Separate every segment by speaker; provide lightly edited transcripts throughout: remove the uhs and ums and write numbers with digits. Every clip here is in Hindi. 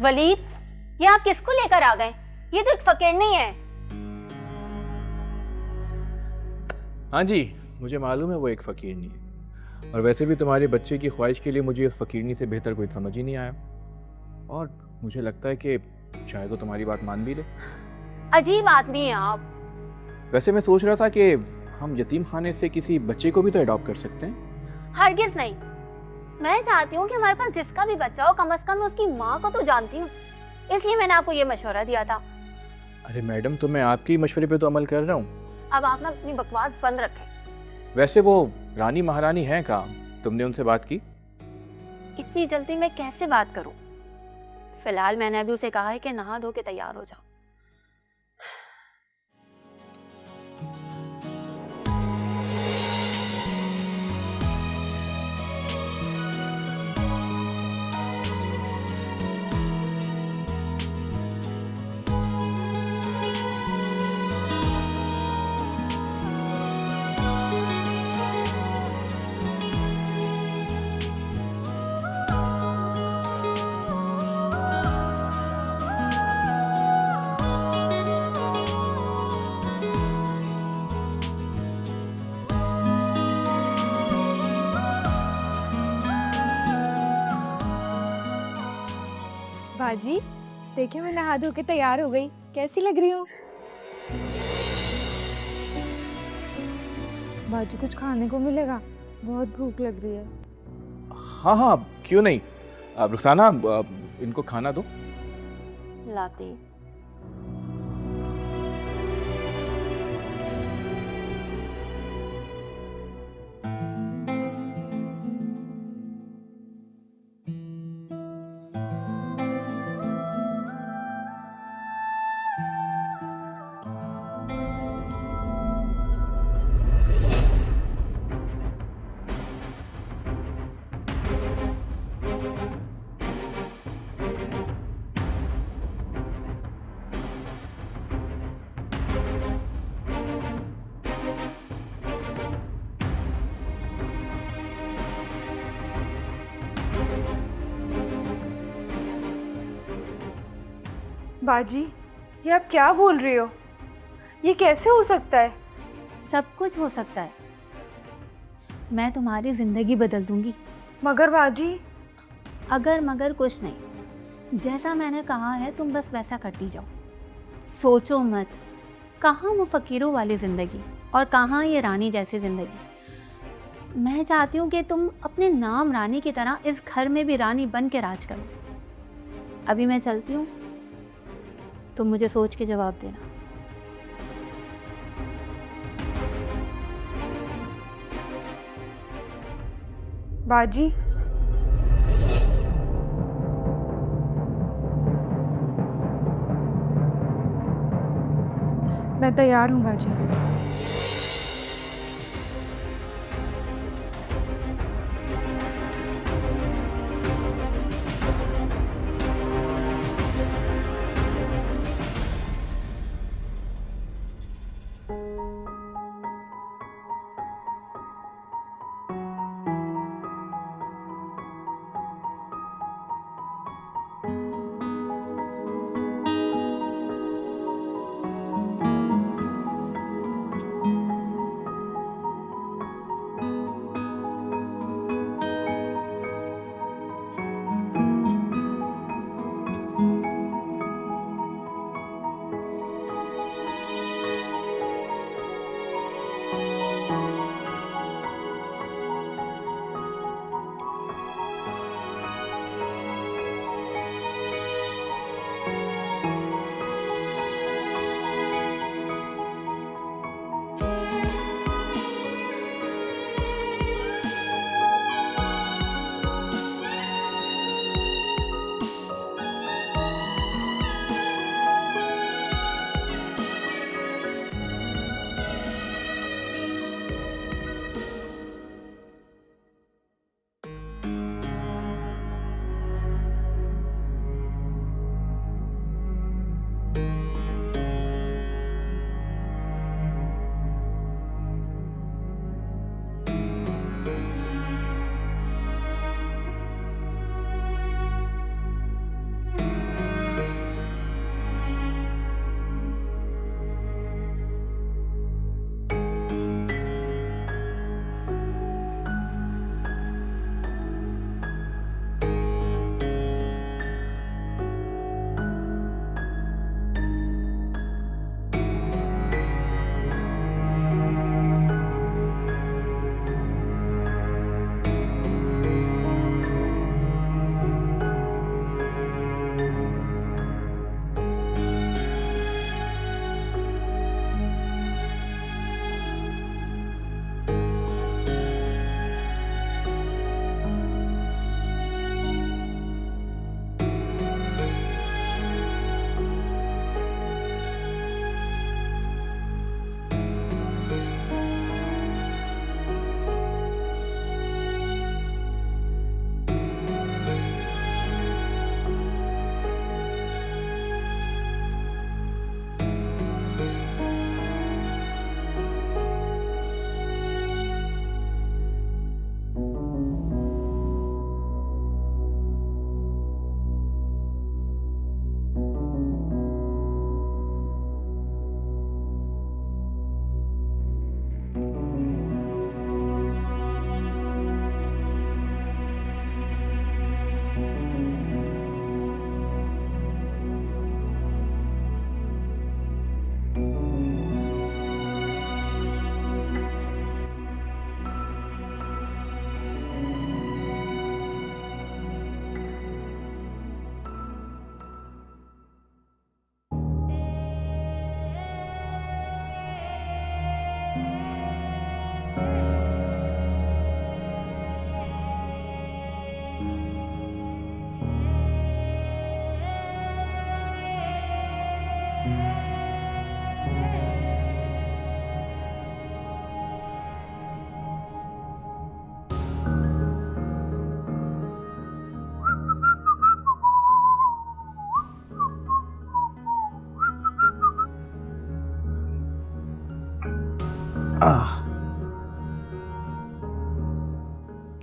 Speaker 1: वलीद, ये आप किसको लेकर आ गए? ये तो एक फकीर नहीं है।
Speaker 2: हाँ जी, मुझे मालूम है वो एक फ़कीरनी है, और वैसे भी तुम्हारे बच्चे की ख्वाहिश के लिए मुझे उस फ़कीरनी से बेहतर कोई समझ ही नहीं आया, और मुझे लगता है कि शायद वो तुम्हारी बात मान भी ले।
Speaker 1: अजीब आदमी हैं आप।
Speaker 2: वैसे मैं सोच रहा था कि हम यतीम खाने से किसी बच्चे को भी तो अडॉप्ट कर सकते हैं।
Speaker 1: हरगिज नहीं। मैं चाहती हूँ कि हमारे पास जिसका भी बच्चा हो, कम से कम मैं उसकी माँ को तो जानती हूँ, इसलिए मैंने आपको ये मशवरा दिया था।
Speaker 2: अरे मैडम, तो मैं आपके मशवरे पे तो अमल कर रहा हूँ।
Speaker 1: अब आप ना अपनी बकवास बंद रखें।
Speaker 2: वैसे वो रानी महारानी हैं कहाँ? तुमने उनसे बात की?
Speaker 1: इतनी जल्दी मैं कैसे बात करूं? फिलहाल मैंने अभी उसे कहा है कि नहा धो के तैयार हो जाओ।
Speaker 3: बाजी, देखिए मैं नहा धो के तैयार हो गई। कैसी लग रही हूँ? बाजी, कुछ खाने को मिलेगा? बहुत भूख लग रही है।
Speaker 2: हाँ हाँ, क्यों नहीं। रुखसाना, इनको खाना दो।
Speaker 1: लाती।
Speaker 3: बाजी, ये आप क्या बोल रही हो? ये कैसे हो सकता है?
Speaker 1: सब कुछ हो सकता है। मैं तुम्हारी जिंदगी बदल दूंगी।
Speaker 3: मगर बाजी।
Speaker 1: अगर मगर कुछ नहीं, जैसा मैंने कहा है तुम बस वैसा करती जाओ। सोचो मत, कहाँ वो फकीरों वाली जिंदगी और कहाँ ये रानी जैसी जिंदगी। मैं चाहती हूँ कि तुम अपने नाम रानी की तरह इस घर में भी रानी बन के राज करो। अभी मैं चलती हूँ, तुम मुझे सोच के जवाब देना।
Speaker 3: बाजी, मैं तैयार हूँ बाजी।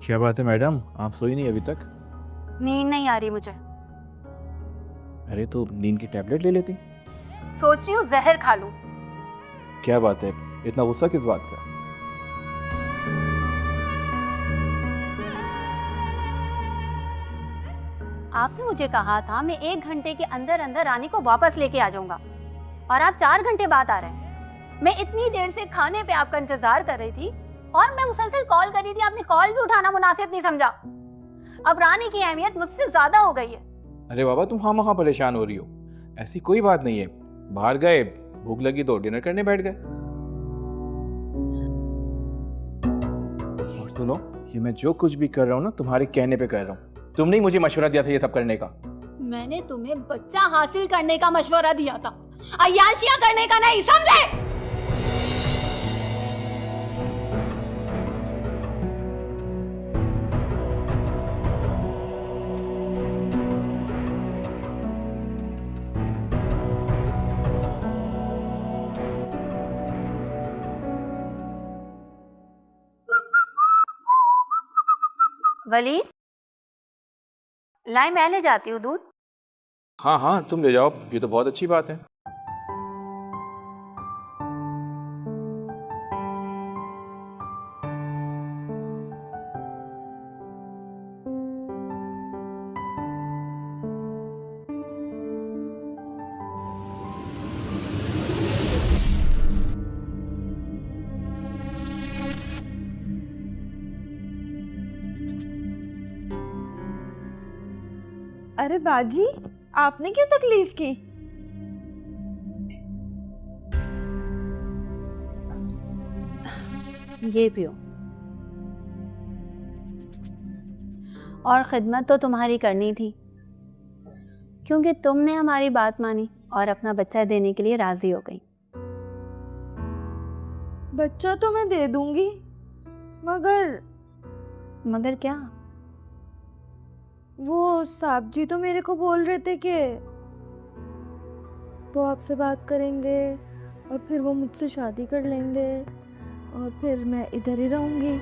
Speaker 2: क्या बात है मैडम, आप सोई नहीं अभी तक?
Speaker 1: नींद नहीं आ रही मुझे।
Speaker 2: अरे तो नींद की टैबलेट ले लेती।
Speaker 1: सोच रही हूँ जहर खा लूं।
Speaker 2: क्या बात है, इतना गुस्सा किस बात का?
Speaker 1: आपने मुझे कहा था मैं 1 घंटे के अंदर अंदर रानी को वापस लेके आ जाऊंगा, और आप 4 घंटे बाद आ रहे हैं। मैं इतनी देर से खाने पे आपका इंतजार कर रही थी और मैं मुसलसल कॉल कर रही थी, आपने कॉल भी उठाना मुनासिब नहीं समझा। अब रानी की अहमियत मुझसे ज्यादा हो गई है।
Speaker 2: अरे बाबा, तुम खामखा परेशान हो रही हो। ऐसी कोई बात नहीं है, बाहर गए, भूख लगी तो डिनर करने बैठ गए। और सुनो, ये मैं जो कुछ भी कर रहा हूँ ना तुम्हारे कहने पे कर रहा हूँ। तुमने ही मुझे मशवरा दिया था ये सब करने का।
Speaker 1: मैंने तुम्हें बच्चा हासिल करने का मशवरा दिया था, अय्याशियां करने का नहीं, समझे? वलीद, लाई मैं ले जाती हूँ दूध।
Speaker 2: हाँ हाँ, तुम ले जाओ, ये तो बहुत अच्छी बात है।
Speaker 3: अरे बाजी, आपने क्यों तकलीफ की?
Speaker 1: ये पियो। और खिदमत तो तुम्हारी करनी थी, क्योंकि तुमने हमारी बात मानी और अपना बच्चा देने के लिए राजी हो गई।
Speaker 3: बच्चा तो मैं दे दूंगी,
Speaker 1: मगर क्या?
Speaker 3: वो साहब जी तो मेरे को बोल रहे थे कि वो आपसे बात करेंगे और फिर वो मुझसे शादी कर लेंगे और फिर मैं इधर ही रहूंगी।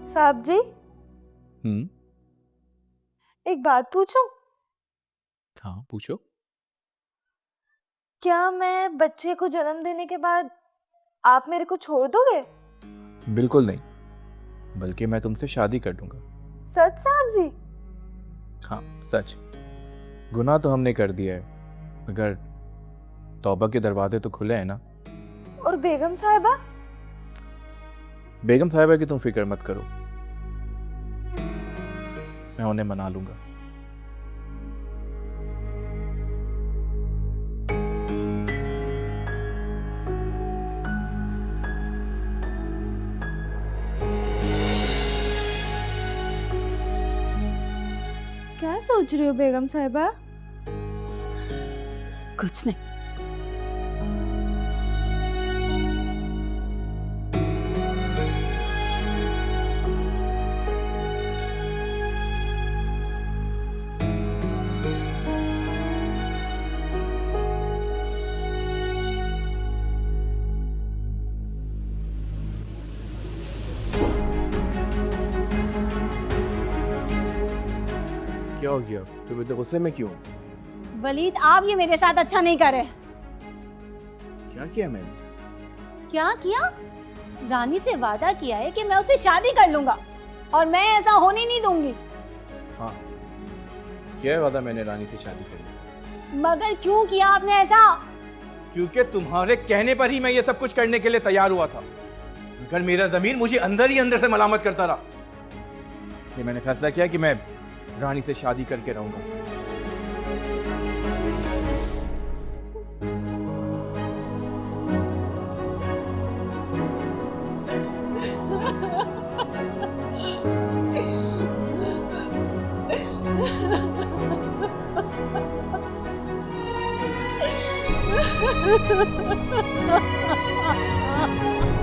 Speaker 3: साहब जी, एक बात पूछूं?
Speaker 2: हाँ पूछो।
Speaker 3: क्या मैं बच्चे को जन्म देने के बाद आप मेरे को छोड़ दोगे?
Speaker 2: बिल्कुल नहीं, बल्कि मैं तुमसे शादी कर लूंगा।
Speaker 3: सच साहब जी?
Speaker 2: हाँ सच। गुनाह तो हमने कर दिया है, मगर तौबा के दरवाजे तो खुले हैं ना।
Speaker 3: और बेगम साहिबा?
Speaker 2: बेगम साहिबा की तुम फिक्र मत करो, मैं उन्हें मना लूंगा।
Speaker 3: क्या सोच रही हो बेगम साहिबा?
Speaker 1: कुछ नहीं।
Speaker 2: क्या हो गया, तुम इतने गुस्से में क्यों?
Speaker 1: वलीद, आप ये मेरे साथ अच्छा नहीं कर रहे।
Speaker 2: क्या किया मैंने?
Speaker 1: क्या किया? रानी से वादा किया है कि मैं उससे शादी कर लूंगा और मैं ऐसा होने नहीं दूंगी।
Speaker 2: हाँ किया है वादा मैंने रानी से शादी करने।
Speaker 1: मगर क्यों किया आपने ऐसा?
Speaker 2: क्योंकि तुम्हारे कहने पर ही मैं ये सब कुछ करने के लिए तैयार हुआ था, मगर मेरा ज़मीर मुझे अंदर ही अंदर से मलामत करता रहा। इसलिए मैंने फैसला किया कि मैं रानी से शादी करके रहूंगा।
Speaker 1: Ha ha ha ha! हाँ,